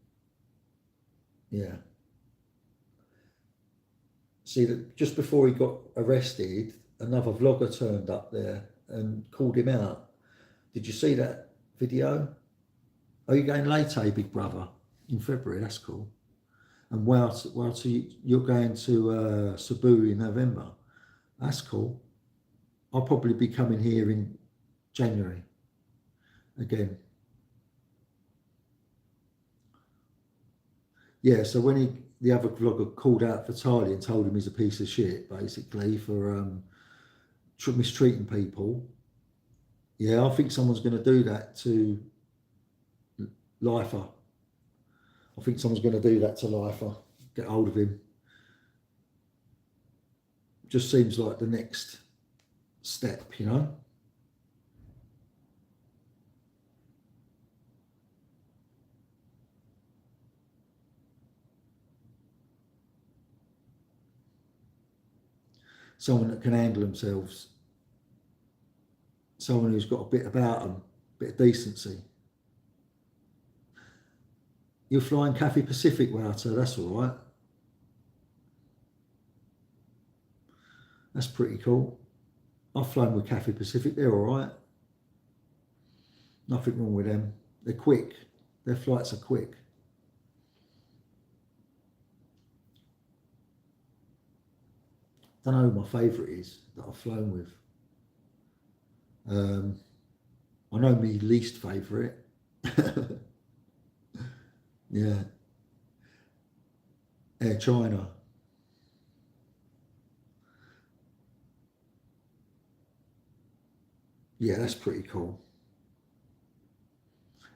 Yeah. See, that just before he got arrested, another vlogger turned up there and called him out. Did you see that video? Are you going later, big brother, in February? That's cool. And you're going to Cebu in November. That's cool. I'll probably be coming here in January again. Yeah, so when the other vlogger called out Vitaly and told him he's a piece of shit, basically, for mistreating people. Yeah, I think someone's going to do that to Lifer. I think someone's going to do that to Lifer. Get hold of him. Just seems like the next step, you know? Someone that can handle themselves. Someone who's got a bit about them, a bit of decency. You're flying Cathay Pacific, Wouter, that's all right. That's pretty cool. I've flown with Cathay Pacific, they're all right. Nothing wrong with them. They're quick. Their flights are quick. Don't know who my favourite is that I've flown with. I know my least favourite. Yeah. Air China. Yeah, that's pretty cool.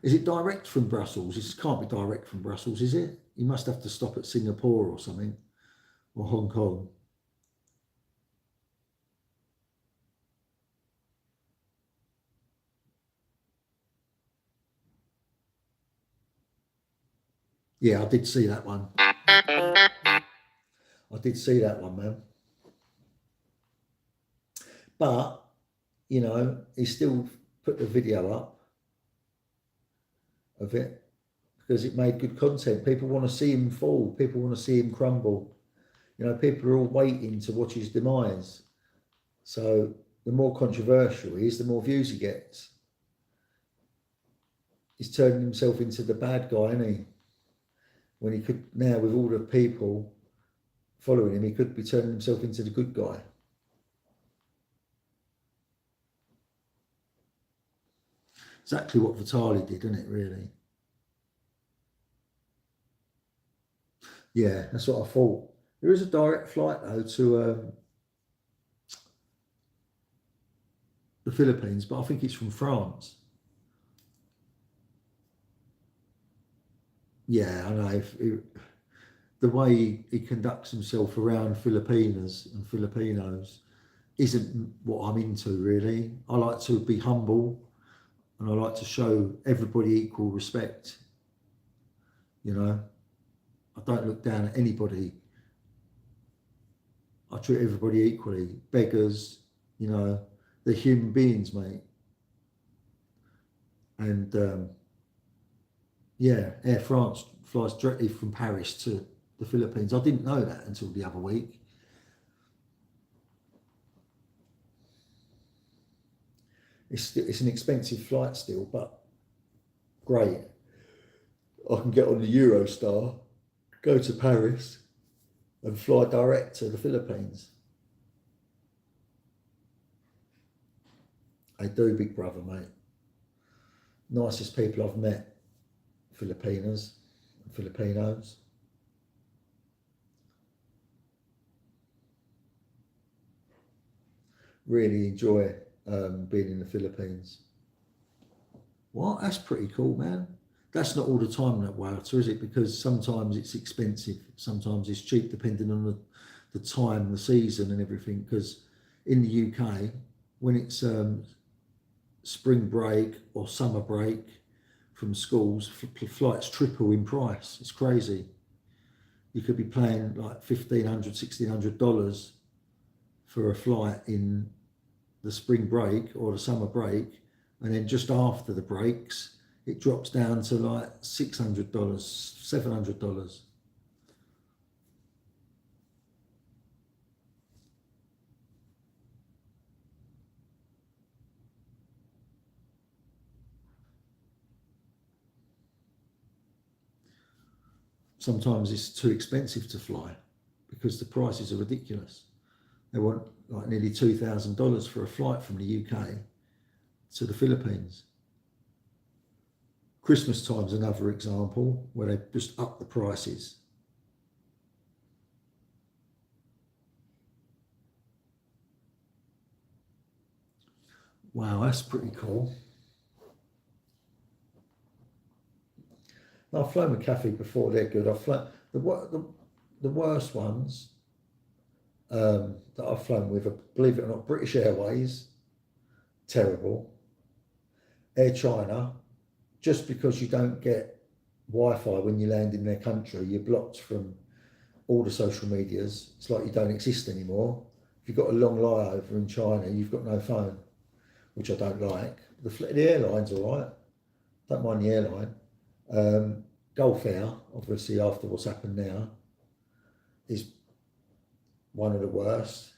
Is it direct from Brussels? This can't be direct from Brussels, is it? You must have to stop at Singapore or something, or Hong Kong. Yeah, I did see that one. I did see that one, man. But, you know, he still put the video up of it because it made good content. People want to see him fall. People want to see him crumble. You know, people are all waiting to watch his demise. So the more controversial he is, the more views he gets. He's turning himself into the bad guy, isn't he? When he could now, with all the people following him, he could be turning himself into the good guy. Exactly what Vitaly did, isn't it, really? Yeah, that's what I thought. There is a direct flight, though, to the Philippines, but I think it's from France. Yeah, I know. The way he conducts himself around Filipinas and Filipinos isn't what I'm into, really. I like to be humble. and I like to show everybody equal respect. You know, I don't look down at anybody. I treat everybody equally. Beggars, you know, they're human beings, mate. And yeah, Air France flies directly from Paris to the Philippines. I didn't know that until the other week. It's an expensive flight still, but great. I can get on the Eurostar, go to Paris, and fly direct to the Philippines. I do, big brother, mate. Nicest people I've met, Filipinas and Filipinos. Really enjoy being in the Philippines. What? That's pretty cool, man. That's not all the time that water, is it? Because sometimes it's expensive, sometimes it's cheap, depending on the time, the season, and everything. Because in the UK, when it's spring break or summer break from schools, flights triple in price. It's crazy. You could be paying like $1,500, $1,600 for a flight in the spring break or the summer break, and then just after the breaks, it drops down to like $600, $700. Sometimes it's too expensive to fly because the prices are ridiculous. They want like nearly $2,000 for a flight from the UK to the Philippines. Christmas time's another example where they just up the prices. Wow, that's pretty cool. I've flown with Cathay before, they're good. I've flown, the worst ones that I've flown with are, believe it or not, British Airways, terrible. Air China, just because you don't get Wi-Fi when you land in their country, you're blocked from all the social medias. It's like you don't exist anymore. If you've got a long layover in China, you've got no phone, which I don't like. The airline's all right. Don't mind the airline. Gulf Air, obviously after what's happened now, is one of the worst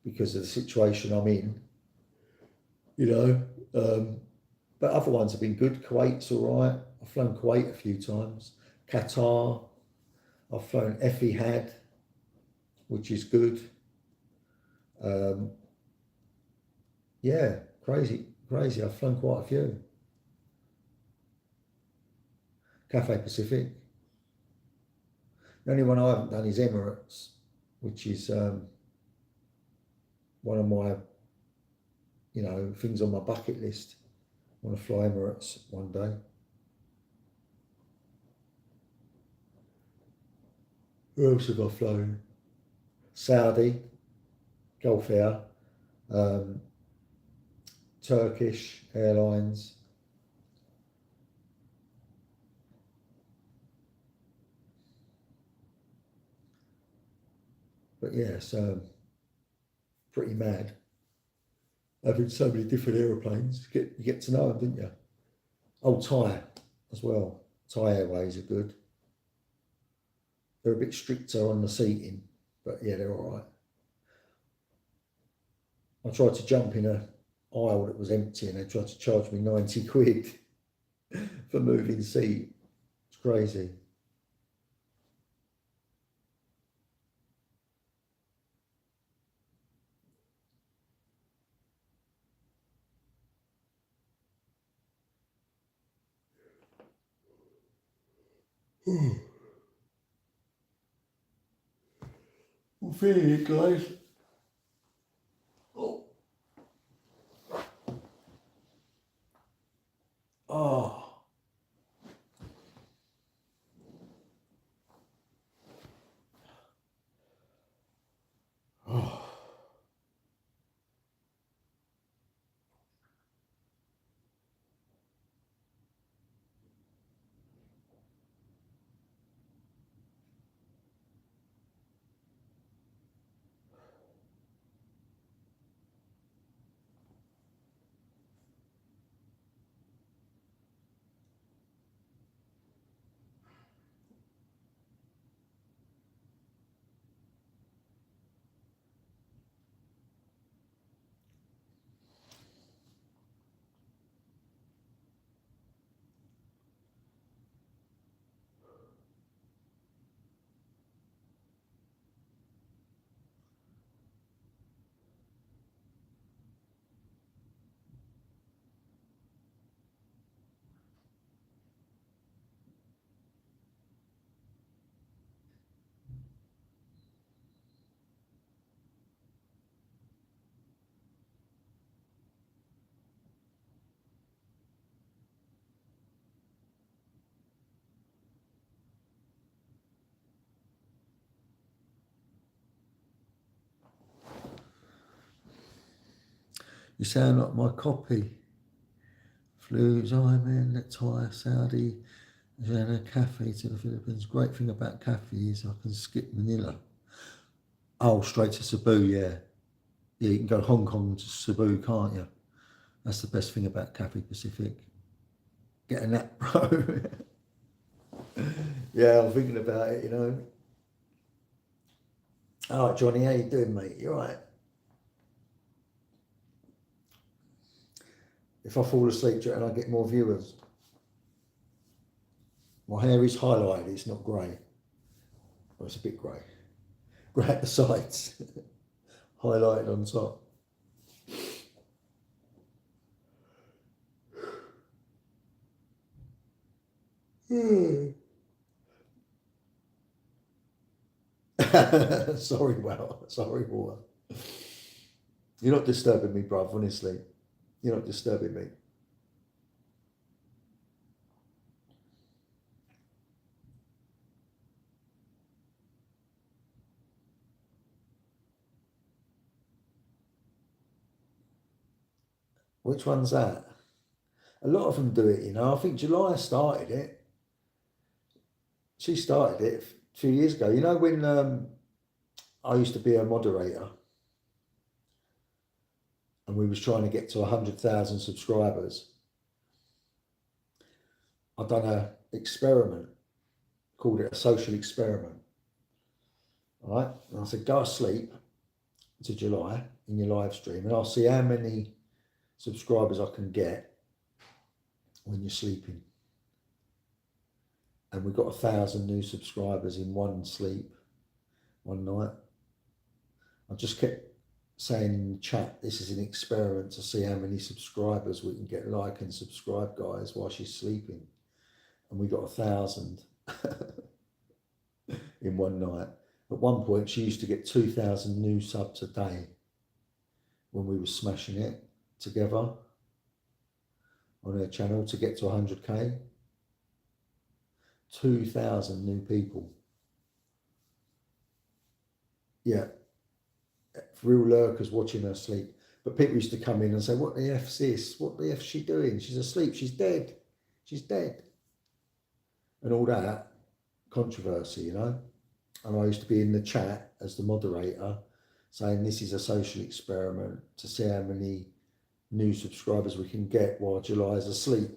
because of the situation I'm in, you know. But other ones have been good. Kuwait's all right. I've flown Kuwait a few times. Qatar, I've flown Etihad, which is good. Yeah, crazy. I've flown quite a few. Cathay Pacific. The only one I haven't done is Emirates, which is one of my, you know, things on my bucket list. I want to fly Emirates one day. Who else have I flown? Saudi, Gulf Air, Turkish Airlines. But yeah, so pretty mad. Having so many different aeroplanes, you get to know them, didn't you? Oh, Thai as well. Thai Airways are good. They're a bit stricter on the seating, but yeah, they're all right. I tried to jump in a aisle that was empty and they tried to charge me 90 quid for moving seat. It's crazy. I'm feeling it, guys. Oh. Oh. Oh. You sound like my copy. Flew Zayman, Thai, Saudi, Jana, Cafe to the Philippines. Great thing about Cafe is I can skip Manila. Oh, straight to Cebu, yeah. Yeah, you can go Hong Kong to Cebu, can't you? That's the best thing about Cathay Pacific. Get a nap, bro. Yeah, I'm thinking about it, you know. All right, Johnny, how you doing, mate? You all right? If I fall asleep, do you reckon I get more viewers? My hair is highlighted, it's not grey. Well, it's a bit grey. Grey at the sides. Highlighted on top. Sorry, Wow. Sorry, Water. You're not disturbing me, bruv, honestly. You're not disturbing me. Which one's that? A lot of them do it, you know. I think July started it. She started it a few years ago. You know, when I used to be a moderator and we was trying to get to 100,000 subscribers, I'd done an experiment, called it a social experiment. All right. And I said, go to sleep to July in your live stream and I'll see how many subscribers I can get when you're sleeping. And we got 1,000 new subscribers in one sleep, one night. I just kept saying in the chat, this is an experiment to see how many subscribers we can get. Like and subscribe, guys, while she's sleeping. And we got 1,000 in one night. At one point, she used to get 2,000 new subs a day when we were smashing it together on her channel to get to 100k. 2,000 new people. Yeah, real lurkers watching her sleep. But people used to come in and say, what the F's this? What the F's she doing? She's asleep, she's dead. She's dead. And all that controversy, you know. And I used to be in the chat as the moderator saying this is a social experiment to see how many new subscribers we can get while July is asleep.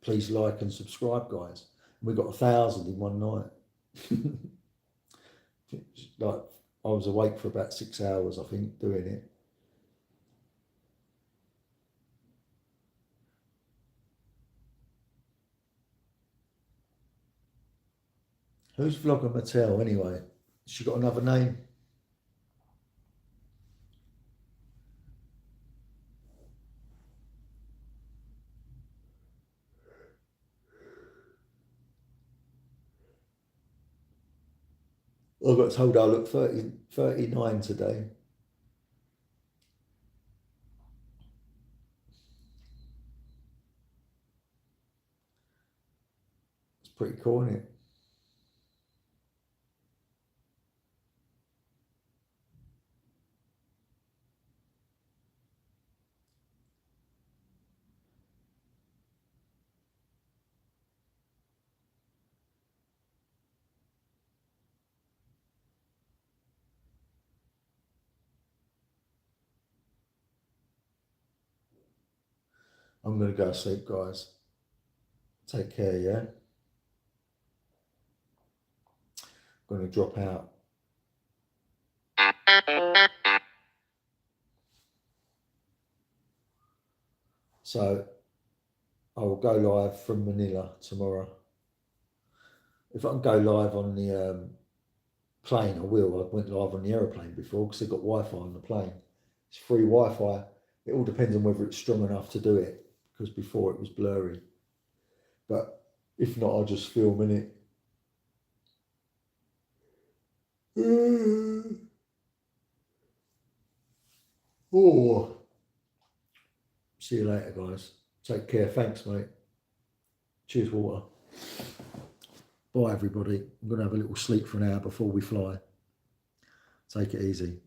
Please like and subscribe, guys. And we got 1,000 in one night. Like, I was awake for about 6 hours, I think, doing it. Who's Vlogger Mattel anyway? She got another name? I got told I look 39 today. It's pretty cool, isn't it? I'm going to go to sleep, guys. Take care, yeah? I'm going to drop out. So I will go live from Manila tomorrow. If I can go live on the plane, I will. I went live on the aeroplane before because they've got Wi-Fi on the plane. It's free Wi-Fi. It all depends on whether it's strong enough to do it, because before it was blurry. But if not, I'll just film in it. Oh. See you later, guys. Take care. Thanks, mate. Cheers, Water. Bye, everybody. I'm going to have a little sleep for an hour before we fly. Take it easy.